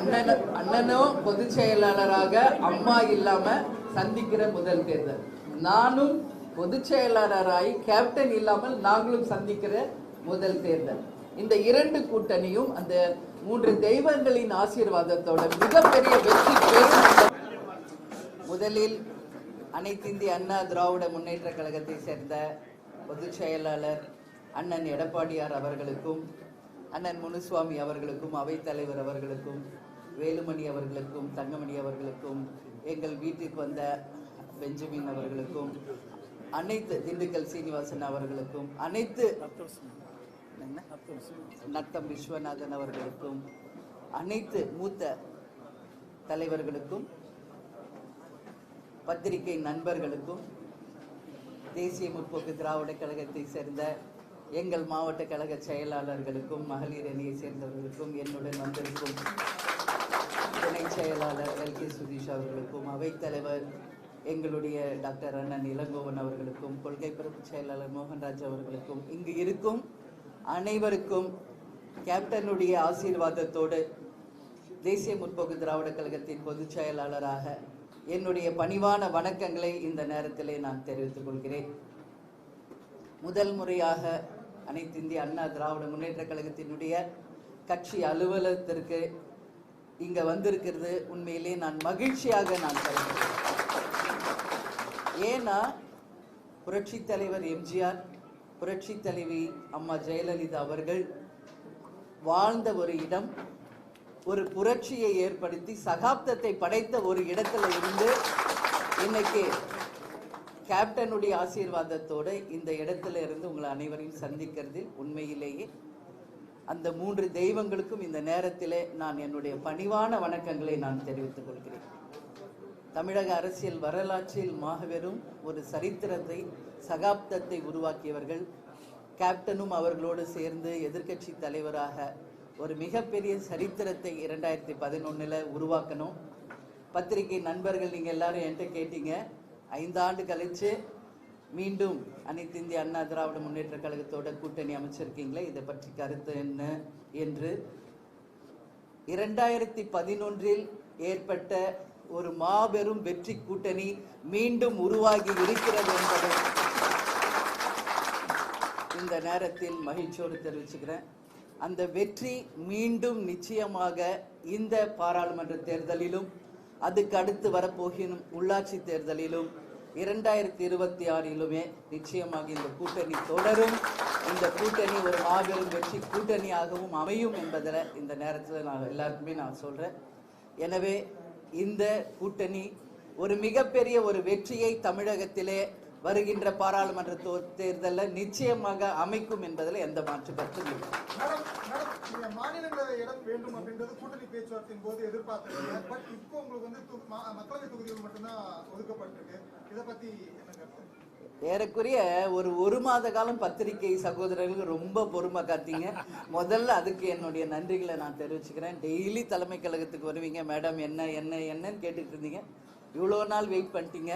அண்ணனும் பொதுச் செயலாளராக அம்மா இல்லாம சந்திக்கிற முதல் தேர்தல். நானும் பொதுச் செயலாளராய் கேப்டன் இல்லாமல் நாங்களும் சந்திக்கிற முதல் தேர்தல். இந்த இரண்டு கூட்டணியும் அந்த மூன்று தெய்வங்களின் ஆசீர்வாதத்தோட மிகப்பெரிய வெற்றி பெறும். முதலில் அனைத்து இந்திய அண்ணா திராவிட முன்னேற்ற கழகத்தை சேர்ந்த பொதுச் செயலாளர் அண்ணன் எடப்பாடியார் அவர்களுக்கும், அண்ணன் முனுசுவாமி அவர்களுக்கும், அவைத்தலைவர் அவர்களுக்கும், வேலுமணி அவர்களுக்கும், தங்கமணி அவர்களுக்கும், எங்கள் வீட்டுக்கு வந்த பெஞ்சமின் அவர்களுக்கும், அனைத்து திண்டுக்கல் சீனிவாசன் அவர்களுக்கும், அனைத்து நத்தம் விஸ்வநாதன் அவர்களுக்கும், அனைத்து மூத்த தலைவர்களுக்கும், பத்திரிகை நண்பர்களுக்கும், தேசிய முற்போக்கு திராவிட கழகத்தை சேர்ந்த எங்கள் மாவட்ட கழக செயலாளர்களுக்கும், மகளிர் அணியை சேர்ந்தவர்களுக்கும், என்னுடன் வந்திருக்கும் துணை செயலாளர் எல்கே சுதீஷ் அவர்களுக்கும், அவைத்தலைவர் எங்களுடைய டாக்டர் அண்ணன் இளங்கோவன் அவர்களுக்கும், கொள்கை பரப்பு செயலாளர் மோகன்ராஜ் அவர்களுக்கும், இங்கு இருக்கும் அனைவருக்கும் கேப்டனுடைய ஆசீர்வாதத்தோடு தேசிய முற்போக்கு திராவிட கழகத்தின் பொதுச் செயலாளராக என்னுடைய பணிவான வணக்கங்களை இந்த நேரத்திலே நான் தெரிவித்துக் கொள்கிறேன். முதல் முறையாக அனைத்து இந்திய அண்ணா திராவிட முன்னேற்ற கழகத்தினுடைய கட்சி அலுவலகத்திற்கு இங்க வந்திருக்கிறது உண்மையிலே நான் மகிழ்ச்சியாக நான் கருதுகிறேன். ஏன்னா புரட்சி தலைவர் எம்ஜிஆர், புரட்சி தலைவி அம்மா ஜெயலலிதா அவர்கள் வாழ்ந்த ஒரு இடம், ஒரு புரட்சியை ஏற்படுத்தி சகாப்தத்தை படைத்த ஒரு இடத்துல இருந்து இன்னைக்கு கேப்டனுடைய ஆசீர்வாதத்தோடு இந்த இடத்துல இருந்து உங்களை அனைவரையும் சந்திக்கிறதில் உண்மையிலேயே அந்த மூன்று தெய்வங்களுக்கும் இந்த நேரத்திலே நான் என்னுடைய பணிவான வணக்கங்களை நான் தெரிவித்துக் கொள்கிறேன். தமிழக அரசியல் வரலாற்றில் மாபெரும் ஒரு சரித்திரத்தை, சகாப்தத்தை உருவாக்கியவர்கள். கேப்டனும் அவர்களோடு சேர்ந்து எதிர்க்கட்சி தலைவராக ஒரு மிகப்பெரிய சரித்திரத்தை 2011 உருவாக்கணும். பத்திரிகை நண்பர்கள் நீங்கள் எல்லாரும் என்கிட்ட கேட்டீங்க, 5 ஆண்டு கழிச்சு மீண்டும் அனைத்து இந்திய அண்ணா திராவிட முன்னேற்ற கழகத்தோட கூட்டணி அமைச்சிருக்கீங்களே, இதை பற்றி கருத்து என்ன என்று. 2011 ஏற்பட்ட ஒரு மாபெரும் வெற்றி கூட்டணி மீண்டும் உருவாகி இருக்கிறது என்பதை இந்த நேரத்தில் மகிழ்ச்சியோடு தெரிவிச்சுக்கிறேன். அந்த வெற்றி மீண்டும் நிச்சயமாக இந்த பாராளுமன்ற தேர்தலிலும் அதுக்கு அடுத்து வரப்போகிற உள்ளாட்சி தேர்தலிலும் 2026 நிச்சயமாக இந்த கூட்டணி தொடரும். இந்த கூட்டணி ஒரு மாபெரும் வெற்றி கூட்டணியாகவும் அமையும் என்பதில் இந்த நேரத்தில் நான் எல்லாருக்குமே நான் சொல்றேன். எனவே இந்த கூட்டணி ஒரு மிகப்பெரிய ஒரு வெற்றியை தமிழகத்திலே வருகின்ற பாராளுமன்ற தேர்தலில் நிச்சயமாக அமைக்கும் என்பதில் எந்த மாற்று கருத்தும் இல்லை. மாநிலங்களவை இடம் வேண்டும் அப்படின்றது கூட்டணி பேச்சுவார்த்தையின் போது எதிர்பார்த்தது. பட் இப்போ உங்களுக்கு வந்து மக்களவை தொகுதிகள் மட்டும்தான் ஒதுக்கப்பட்டிருக்கு. இதை பத்தி என்ன கருத்து? ஏறக்குறைய ஒரு மாத காலம் பத்திரிகை சகோதரர்களுக்கு ரொம்ப பொறுமை காத்தீங்க. முதல்ல அதுக்கு என்னுடைய நன்றிகளை நான் தெரிவிச்சுக்கிறேன். டெய்லி தலைமை கழகத்துக்கு வருவீங்க, மேடம் என்ன என்ன என்னன்னு கேட்டுட்டு இருந்தீங்க. இவ்வளோ நாள் வெயிட் பண்ணிட்டீங்க.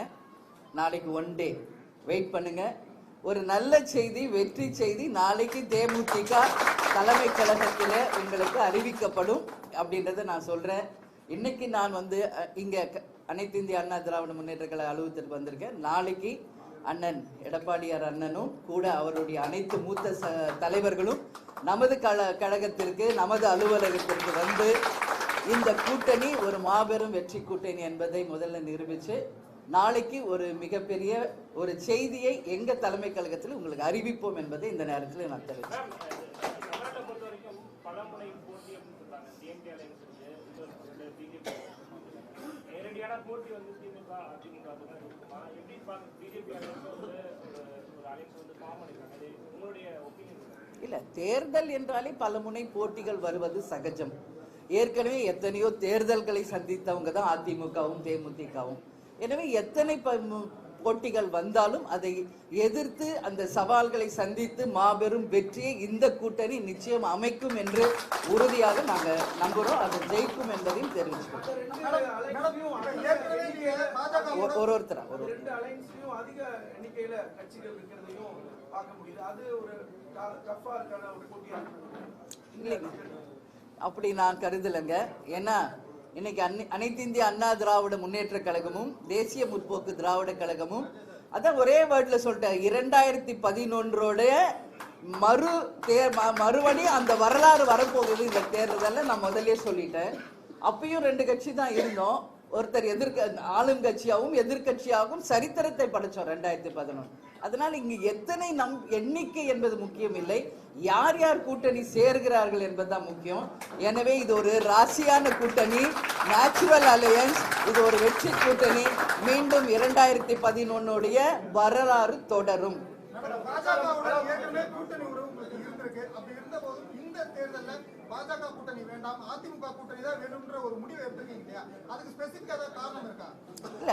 நாளைக்கு 1 டே வெயிட் பண்ணுங்க. ஒரு நல்ல செய்தி, வெற்றி செய்தி நாளைக்கு தேமுதிக தலைமை கழகத்தில் உங்களுக்கு அறிவிக்கப்படும் அப்படின்றத நான் சொல்றேன். இன்னைக்கு நான் வந்து இங்க அனைத்து இந்திய அண்ணா திராவிட முன்னேற்ற கழக அலுவலகத்திற்கு வந்திருக்கேன். நாளைக்கு அண்ணன் எடப்பாடியார் அண்ணனும் கூட அவருடைய அனைத்து மூத்த தலைவர்களும் நமது கழகத்திற்கு, நமது அலுவலகத்திற்கு வந்து இந்த கூட்டணி ஒரு மாபெரும் வெற்றி கூட்டணி என்பதை முதல்ல நிரூபிச்சு நாளைக்கு ஒரு மிகப்பெரிய ஒரு செய்தியை எங்க தலைமை கழகத்தில் உங்களுக்கு அறிவிப்போம் என்பதை இந்த நேரத்தில் நான் தெரிவித்தேன். இல்ல, தேர்தல் என்றாலே பல முனை போட்டிகள் வருவது சகஜம். ஏற்கனவே எத்தனையோ தேர்தல்களை சந்தித்தவங்க தான் அதிமுகவும் தேமுதிகவும். எனவே எத்தனை போட்டிகள் வந்தாலும் அதை எதிர்த்து அந்த சவால்களை சந்தித்து மாபெரும் வெற்றியை இந்த கூட்டணி நிச்சயம் அமைக்கும் என்று உறுதியாக நாங்கள் நம்புறோம். அது ஜெயிக்கும் என்பதையும் தெரிவிச்சுக்கிறோம். ஒருத்தரா இல்லைங்க, அப்படி நான் கருதலைங்க. ஏன்னா இன்னைக்கு அனைத்து இந்திய அண்ணா திராவிட முன்னேற்ற கழகமும் தேசிய முற்போக்கு திராவிட கழகமும் அதான் ஒரே வேர்ட்ல சொல்லிட்டேன், 2011 மறுபடி அந்த வரலாறு வரப்போகுது இந்த தேர்தலில். நான் முதலே சொல்லிட்டேன். அப்பயும் 2 கட்சி தான் இருந்தோம். ஒருத்தர் ஆளும் கட்சியாகவும் எதிர்கட்சியாகவும் சரித்திரத்தை படைச்சோம் 2011. அதனால இங்கு எத்தனை எண்ணிக்கை என்பது முக்கியம் இல்லை, யார் யார் கூட்டணி சேர்கிறார்கள் என்பதுதான் முக்கியம். எனவே இது ஒரு ராசியான கூட்டணி, நேச்சுரல் அலையன்ஸ், இது ஒரு வெற்றி கூட்டணி. மீண்டும் 2011 வரலாறு தொடரும். பாஜக கூட்டணி வேண்டாம், அதிமுக கூட்டணி தான் வேணும்ன்ற ஒரு முடிவு எடுத்துருக்கீங்க இல்லையா? அதுக்கு ஸ்பெசிபிக்கா ஏதாவது காரணம் இருக்கா? இல்ல,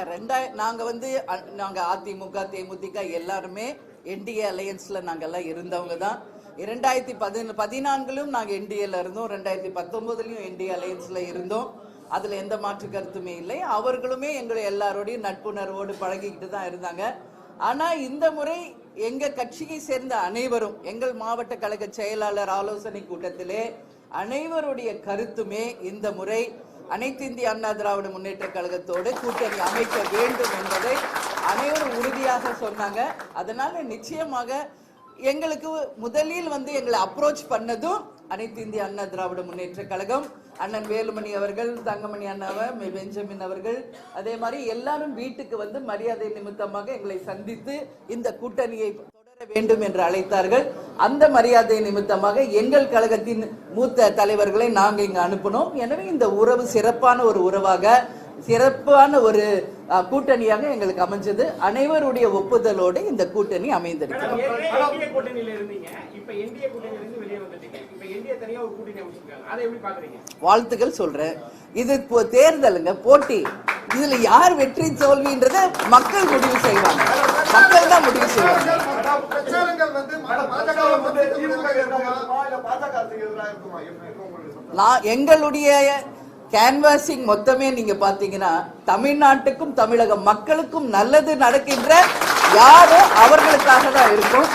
நாங்க அதிமுக தேமுதிக எல்லாருமே என்டிஏ அலையன்ஸ்ல நாங்கெல்லாம் இருந்தவங்க தான். 2014 நாங்க என்டிஏல இருந்தோம், 2019 என்டிஏ அலையன்ஸ்ல இருந்தோம். அதுல எந்த மாற்று கருத்துமே இல்லை. அவர்களுமே எங்களை எல்லாரோடையும் நட்புணர்வோடு பழகிக்கிட்டு தான் இருந்தாங்க. ஆனா இந்த முறை எங்க கட்சியை சேர்ந்த அனைவரும், எங்கள் மாவட்ட கழக செயலாளர் ஆலோசனை கூட்டத்திலே அனைவருடைய கருத்துமே இந்த முறை அனைத்து இந்திய அண்ணா திராவிட முன்னேற்ற கழகத்தோடு கூட்டணி அமைக்க வேண்டும் என்பதை அனைவரும் உறுதியாக சொன்னாங்க. அதனால நிச்சயமாக எங்களுக்கு முதலில் எங்களை அப்ரோச் பண்ணதும் அனைத்து இந்திய அண்ணா திராவிட முன்னேற்ற கழகம், அண்ணன் வேலுமணி அவர்கள், தங்கமணி அண்ணாவை, பெஞ்சமின் அவர்கள், அதே மாதிரி எல்லாரும் வீட்டுக்கு மரியாதை நிமித்தமாக எங்களை சந்தித்து இந்த கூட்டணியை தொடர வேண்டும் என்று அழைத்தார்கள். அந்த மரியாதை நிமித்தமாக எங்கள் கழகத்தின் மூத்த தலைவர்களை நாங்கள் இங்கு அனுப்பினோம். எனவே இந்த உறவு சிறப்பான ஒரு உறவாக, சிறப்பான ஒரு கூட்டணியாக எங்களுக்கு அமைஞ்சது. அனைவருடைய ஒப்புதலோடு இந்த கூட்டணி அமைந்திருக்கிறது. வாழ்த்துக்கள் சொல்றேன். இது தேர்தலுங்க, போட்டி. இதுல யார் வெற்றி தோல்வின்றத மக்கள் முடிவு செய்வாங்க. மக்கள் தான் முடிவு செய்வாங்க. எங்களுடைய கேன்வாசிங் மொத்தமே நீங்க பாத்தீங்கன்னா தமிழ்நாட்டுக்கும் தமிழக மக்களுக்கும் நல்லது நடக்கின்ற யாரோ அவர்களுக்காக தான் இருக்கும்.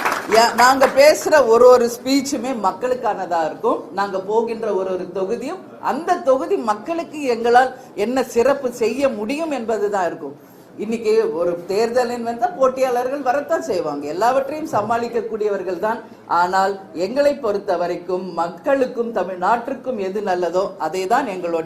நாங்க பேசுற ஒரு ஸ்பீச்சுமே மக்களுக்கானதா இருக்கும். நாங்க போகின்ற ஒரு தொகுதியும் அந்த தொகுதி மக்களுக்கு எங்களால் என்ன சிறப்பு செய்ய முடியும் என்பதுதான் இருக்கும். இன்னைக்கு ஒரு தேர்தலின் போட்டியாளர்கள் வரத்தான் செய்வாங்க, எல்லாவற்றையும் சமாளிக்கக்கூடியவர்கள் தான். ஆனால் எங்களை பொறுத்த வரைக்கும் மக்களுக்கும் தமிழ்நாட்டிற்கும் எது நல்லதோ அதை தான் எங்களுடைய